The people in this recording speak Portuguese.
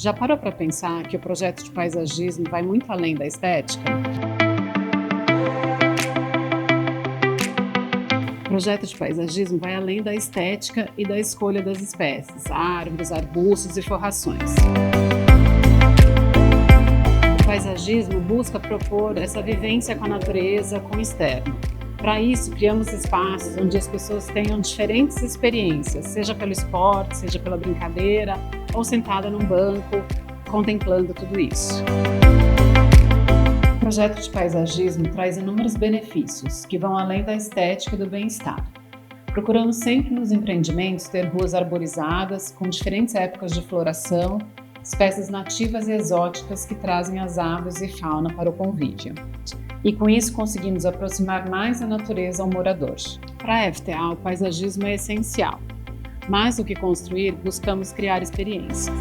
Já parou para pensar que o projeto de paisagismo vai muito além da estética? O projeto de paisagismo vai além da estética e da escolha das espécies, árvores, arbustos e forrações. O paisagismo busca propor essa vivência com a natureza, com o externo. Para isso, criamos espaços onde as pessoas tenham diferentes experiências, seja pelo esporte, seja pela brincadeira, ou sentada num banco, contemplando tudo isso. O projeto de paisagismo traz inúmeros benefícios que vão além da estética e do bem-estar. Procuramos sempre nos empreendimentos ter ruas arborizadas, com diferentes épocas de floração, espécies nativas e exóticas que trazem as aves e fauna para o convívio. E com isso conseguimos aproximar mais a natureza ao morador. Para a FTA, o paisagismo é essencial. Mais do que construir, buscamos criar experiências.